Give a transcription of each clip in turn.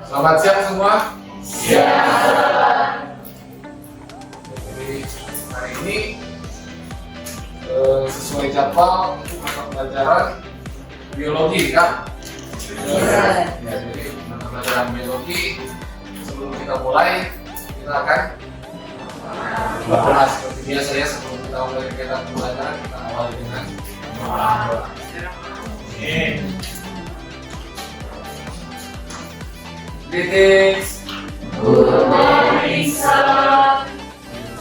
Selamat siang semua. Siang. Jadi hari ini sesuai jadwal untuk mata pelajaran biologi kan? Iya. Ya, jadi mata pelajaran biologi sebelum kita mulai kita akan bahas seperti biasa ya, sebelum kita mulai kegiatan pembelajaran kita awali dengan doa. Greetings. Good morning, sir.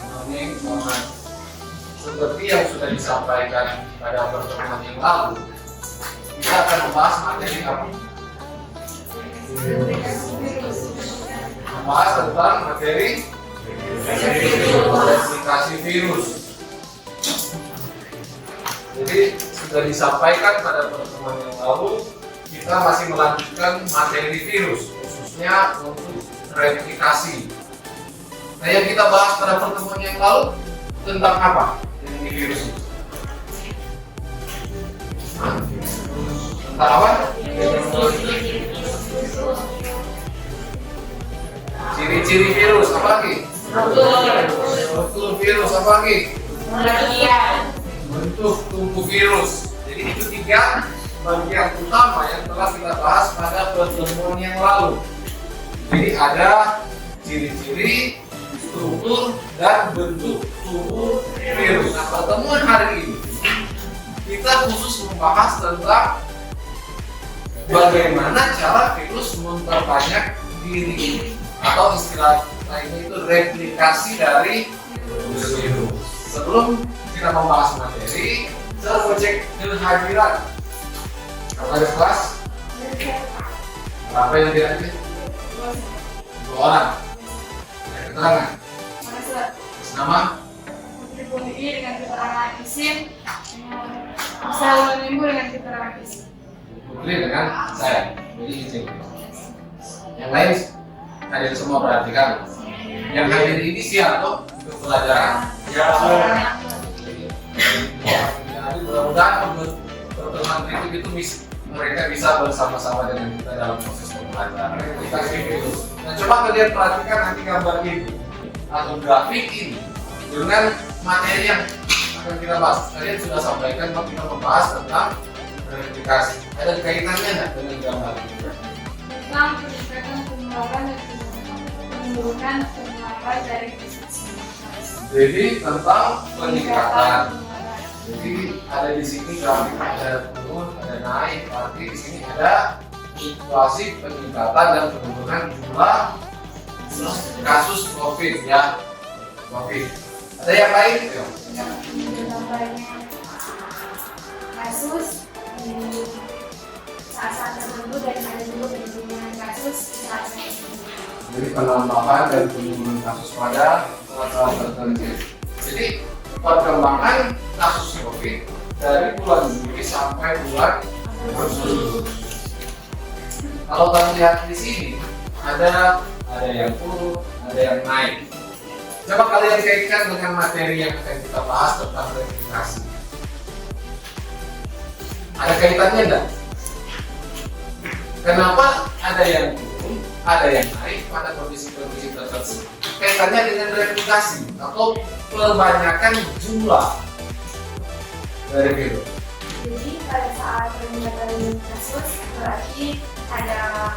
Morning, selamat. Seperti yang sudah disampaikan pada pertemuan yang lalu, kita akan membahas materi apa? Membahas tentang materi replikasi virus. Jadi sudah disampaikan pada pertemuan yang lalu, kita masih melanjutkan materi virus, khususnya untuk replikasi. Nah, yang kita bahas pada pertemuan yang lalu tentang apa? Ini virus itu. Tentang apa? Ciri-ciri virus apa lagi? Struktur virus apa lagi? Bentuk tubuh virus. Jadi itu 3 bagian utama yang telah kita bahas pada pertemuan yang lalu. Jadi ada ciri-ciri, struktur, dan bentuk tubuh virus. Nah, pertemuan hari ini kita khusus membahas tentang bagaimana cara virus memperbanyak diri, atau istilah lainnya itu replikasi dari virus. Sebelum kita membahas materi, saya mau cek kehadiran. Apa ada kelas? Berapa yang dihadir? 2 orang. Ada keterangan? Nama? Putri dengan keterangan isim, Salwa Minggu dengan keterangan isim. Putri dengan saya. Jadi izin. Yang lain hadir semua perhatikan. Yang hadir ini siap toh untuk pelajaran. Ya. Jadi mudah-mudahan pertemuan berikut itu mereka bisa bersama-sama dengan kita dalam proses pembelajaran. Nah, coba kalian perhatikan nanti gambar ini atau grafik ini dengan materi yang akan kita bahas. Kalian sudah sampaikan bahwa kita membahas tentang replikasi. Ada kaitannya nggak dengan gambar ini? Tentang peningkatan penularan dan penurunan penularan dari virus. Jadi tentang peningkatan. Jadi ada di sini grafik ada turun, ada naik. Berarti di sini ada situasi peningkatan dan penurunan jumlah kasus COVID ya. COVID. Ada yang lain? Ayo. Kasus di saat-saat tertentu dan ada juga penurunan kasus di saat-saat tertentu. Jadi penambahan dan penurunan kasus pada saat-saat tertentu. Jadi perkembangan kasus COVID dari bulan Juli sampai bulan Agustus. Kalau kalian lihat di sini ada yang turun, ada yang naik. Coba kalian kaitkan dengan materi yang akan kita bahas tentang replikasi. Ada kaitannya enggak? Kenapa ada yang turun, ada yang naik pada kondisi-kondisi tertentu? Kaitannya dengan replikasi atau perbanyakan jumlah dari virus. Jadi pada saat peningkatan kasus berarti ada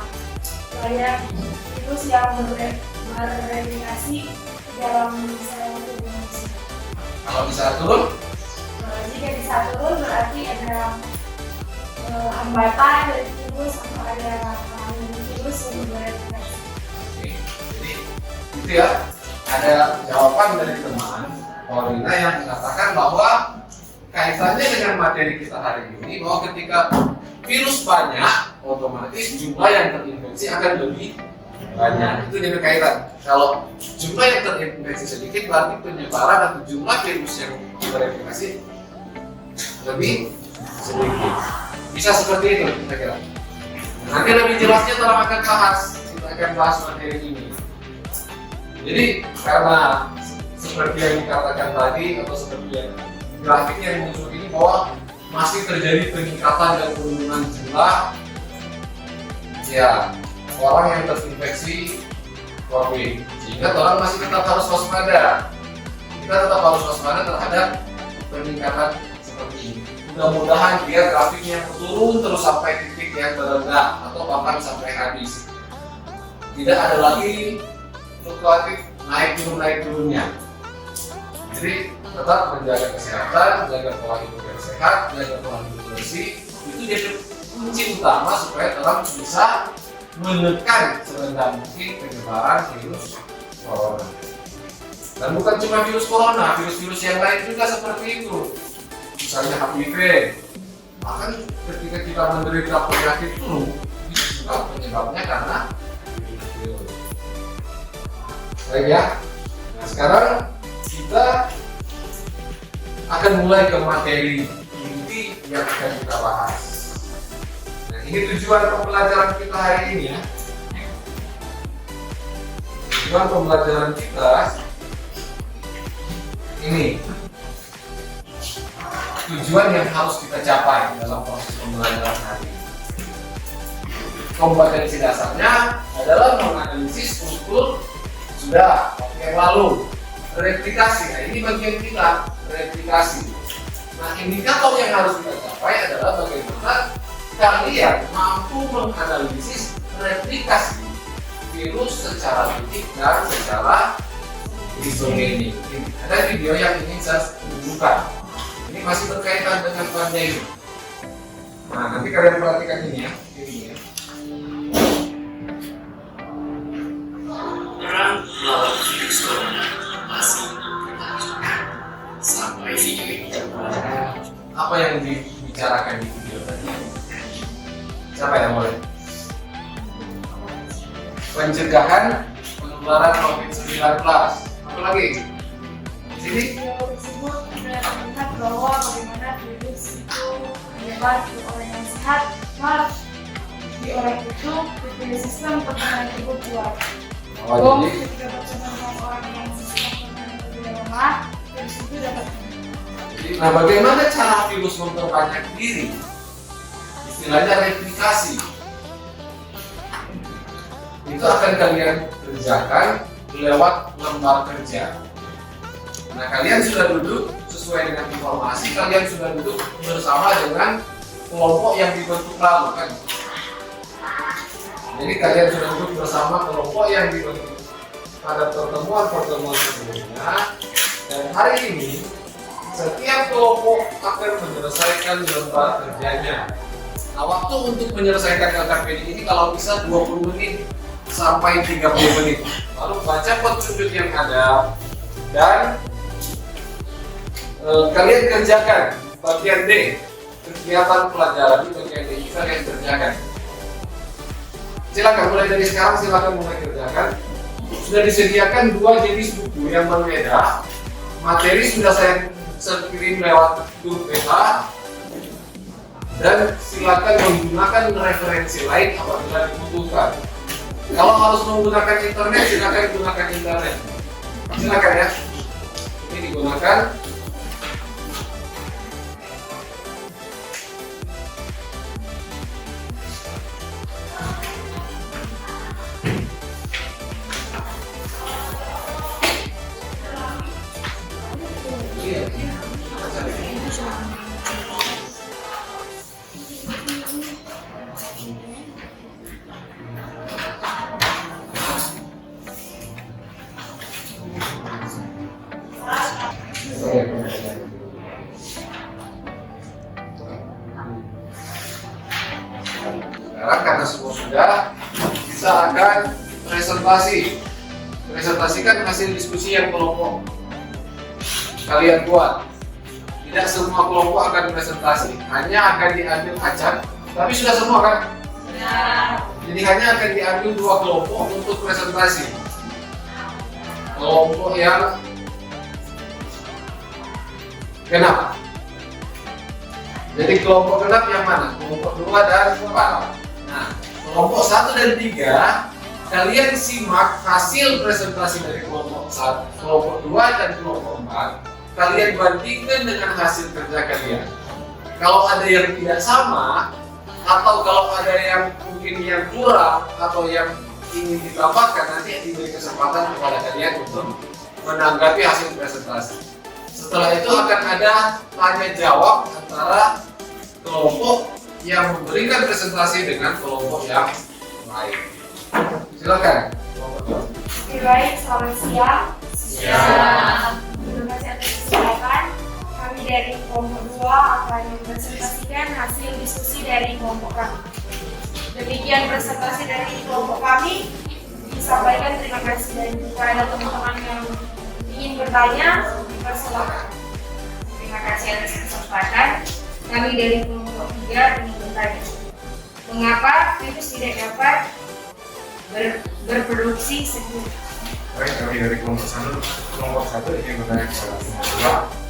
banyak virus yang bereplikasi dalam sel tubuh manusia. Kalau bisa turun, Jika bisa turun berarti ada hambatan dari virus atau ada virus yang bereplikasi. jadi itu ya. Ada jawaban dari teman Paulina yang mengatakan bahwa kaitannya dengan materi kita hari ini, bahwa ketika virus banyak, otomatis jumlah yang terinfeksi akan lebih banyak. Itu jadi kaitan. Kalau jumlah yang terinfeksi sedikit, berarti penyebaran atau jumlah virus yang bereplikasi lebih sedikit. Bisa seperti itu kira-kira. Nanti lebih jelasnya dalam akan bahas. Kita akan bahas materi ini. Jadi karena seperti yang dikatakan tadi atau seperti yang grafik yang muncul ini, bahwa masih terjadi peningkatan dan penurunan jumlah ya orang yang terinfeksi COVID. Sehingga orang masih tetap harus waspada. Kita tetap harus waspada terhadap peningkatan seperti ini. Mudah-mudahan dia grafiknya turun terus sampai titik yang terendah atau bahkan sampai habis. Tidak ada lagi fluktuatif naik turunnya. Jadi tetap menjaga kesehatan, menjaga pola hidup yang sehat, menjaga pola hidup bersih. Itu jadi kunci utama supaya orang bisa menekan serendah mungkin penyebaran virus corona. Dan bukan cuma virus corona, virus-virus yang lain juga seperti itu. Misalnya HIV, bahkan ketika kita menderita penyakit flu, itu juga penyebabnya karena virus. Baik ya. Nah sekarang kita akan mulai ke materi inti yang akan kita bahas. Nah ini tujuan pembelajaran kita hari ini ya. Tujuan pembelajaran kita ini. Tujuan yang harus kita capai dalam proses pembelajaran hari ini. Kompetensi dasarnya adalah menganalisis struktur sudah yang lalu, replikasi. Nah ini bagian kita, replikasi. Nah indikator yang harus kita capai adalah bagaimana kalian mampu menganalisis replikasi virus secara titik dan secara isomerik. Ada video yang ingin saya tunjukkan. Ini masih berkaitan dengan pandemi. Nah, nanti kalian perhatikan ini ya. Ini ya. Perang melawan virus corona masih berlanjut. Sampai video ini Apa yang dibicarakan di video tadi? Siapa yang mulai? Pencegahan penularan COVID-19. Apa lagi? Sini. Video tersebut melihat bahwa bagaimana virus itu menyebar di orang yang sehat, di orang itu dipilih sistem pertahanan tubuh kuat. Oh, jadi Ketika bersentuhan dengan orang yang sistem pertahanan tubuhnya lemah, virus itu dapat. nah bagaimana cara virus memperbanyak diri? Istilahnya replikasi. Itu akan kalian kerjakan lewat lembar kerja. Nah kalian sudah duduk sesuai dengan informasi, kalian sudah duduk bersama dengan kelompok yang dibentuk lalu kan. Jadi kalian sudah duduk bersama kelompok yang dibentuk pada pertemuan-pertemuan sebelumnya. Dan hari ini setiap kelompok akan menyelesaikan lembar kerjanya. Nah waktu untuk menyelesaikan LKPD ini kalau bisa 20 menit sampai 30 menit. Lalu baca petunjuk yang ada dan kalian kerjakan bagian D, kegiatan pelajaran di bagian D kalian kerjakan. Silakan mulai dari sekarang, silakan mulai kerjakan. Sudah disediakan 2 jenis buku yang berbeda. Materi sudah saya kirim lewat grup WA dan silakan menggunakan referensi lain apabila dibutuhkan. Kalau harus menggunakan internet, silakan gunakan internet. Silakan ya. Ini digunakan. Sekarang karena semua sudah, kita akan presentasikan hasil diskusi yang kelompok kalian buat. Tidak semua kelompok akan presentasi, hanya akan diambil acak. Tapi sudah semua kan? Jadi hanya akan diambil 2 kelompok untuk presentasi. Kelompok yang genap. Jadi kelompok genap yang mana? Kelompok 2 dan 4. Nah, kelompok 1 dan 3 kalian simak hasil presentasi dari kelompok 1, kelompok 2 dan kelompok 4. Kalian bandingkan dengan hasil kerja kalian. Kalau ada yang tidak sama, atau kalau ada yang mungkin yang kurang atau yang ingin ditambahkan, nanti diberi kesempatan kepada kalian untuk menanggapi hasil presentasi. Setelah itu akan ada tanya jawab antara kelompok yang memberikan presentasi dengan kelompok yang lain. Silakan. Oke, baik, selamat siang. Siang. Terima kasih atas kesempatan. Kami dari kelompok 2 akan mempresentasikan hasil diskusi dari kelompok kami. Demikian presentasi dari kelompok kami disampaikan. Terima kasih, dan jika ada teman-teman yang ingin bertanya, dipersilakan. Terima kasih atas kesempatan. Kami dari kelompok 3 ingin bertanya, mengapa virus tidak dapat berproduksi sendiri? Baik, kami dari kelompok satu ingin bertanya kepada kelompok 2.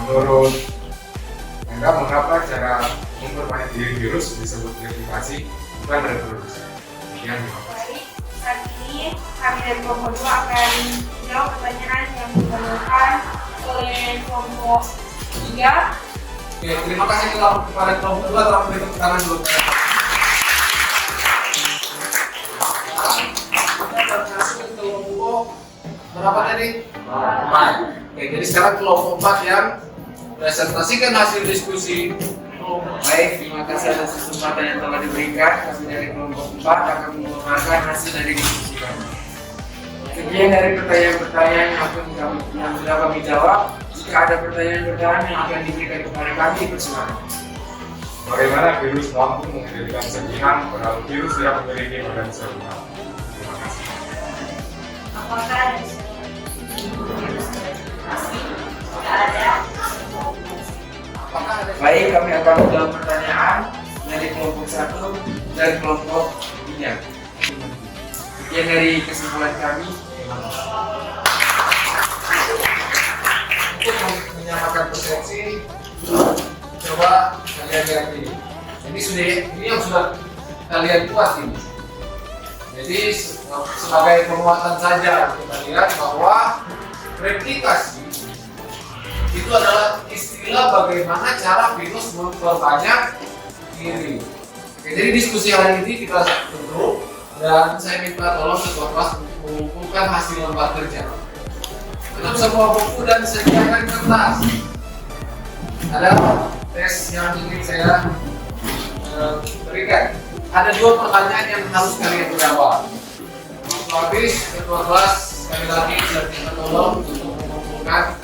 Menurut Anda, mengapa cara memperbanyak diri virus disebut replikasi bukan reproduksi? Sekian, terima kasih. Baik, saat ini kami dari kelompok 2 akan menjawab pertanyaan yang ditanyakan oleh kelompok 3. Oke, terima kasih kepada kelompok 2 telah memberi tepuk tangan dulu. Kita berhasil ke kelompok berapa tadi? 4. Oke, jadi sekarang kelompok 4 yang presentasikan hasil diskusi. Baik, terima kasih atas kesempatan yang telah diberikan. Kami dari kelompok 4 akan mengumumkan hasil dari diskusi kami. Sekian dari pertanyaan-pertanyaan yang sudah kami jawab. Jika ada pertanyaan-pertanyaan yang akan diberikan kepada kami, persilakan. Bagaimana virus mampu mengendalikan serpihan padahal virus tidak memiliki badan serpihan? Terima kasih. Apakah ada virus terdeteksi? Tidak ada. Apakah ada Baik, kami akan menjawab pertanyaan dari kelompok 1 dan kelompok 3. Sekian dari kesimpulan kami. untuk menyamakan persepsi? Coba kalian lihat ini. Ini yang sudah kalian buat ini. Jadi sebagai penguatan saja kita lihat bahwa replikasi itu adalah istilah bagaimana cara virus memperbanyak diri. Oke, jadi diskusi hari ini kita tutup dan saya minta tolong ketua kelas untuk mengumpulkan hasil lembar kerja. Tutup semua buku dan sediakan kertas. Ada tes yang ingin saya berikan. Ada 2 pertanyaan yang harus kalian jawab. Waktu habis, ketua kelas sekali lagi saya minta tolong untuk mengumpulkan.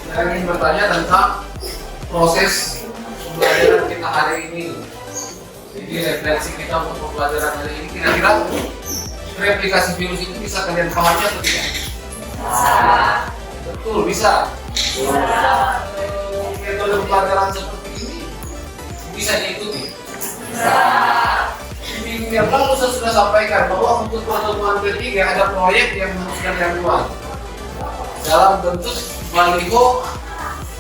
Saya ingin bertanya tentang proses pembelajaran kita hari ini. Jadi refleksi kita untuk pembelajaran hari ini, kira-kira replikasi virus itu bisa kalian pahami atau tidak? Betul, bisa. Metode pembelajaran seperti ini bisa diikuti. Di minggu yang lalu saya sudah sampaikan bahwa untuk pertemuan ketiga ada proyek yang harus kalian buat dalam bentuk baliho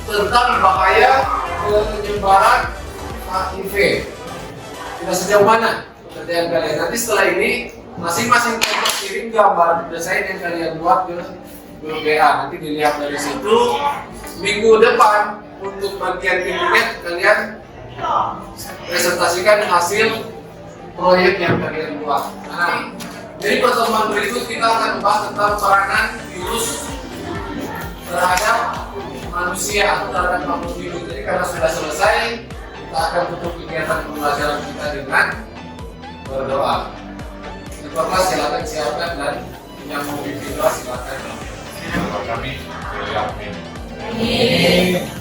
tentang bahaya penyebaran HIV. Tidak sejauh mana pekerjaan kalian. Nanti setelah ini masing-masing kelompok kirim gambar desain yang kalian buat ke grup WA. Nanti dilihat dari situ. Minggu depan untuk bagian minggunya kalian presentasikan hasil proyek yang kalian buat. Nah, jadi pertemuan berikut kita akan membahas tentang peranan virus terhadap manusia atau terhadap makhluk hidup. Jadi karena sudah selesai, kita akan tutup kegiatan pembelajaran kita dengan berdoa. Ketua kelas silakan siapkan dan yang mau bikin doa silakan. Kami, amin. Amin.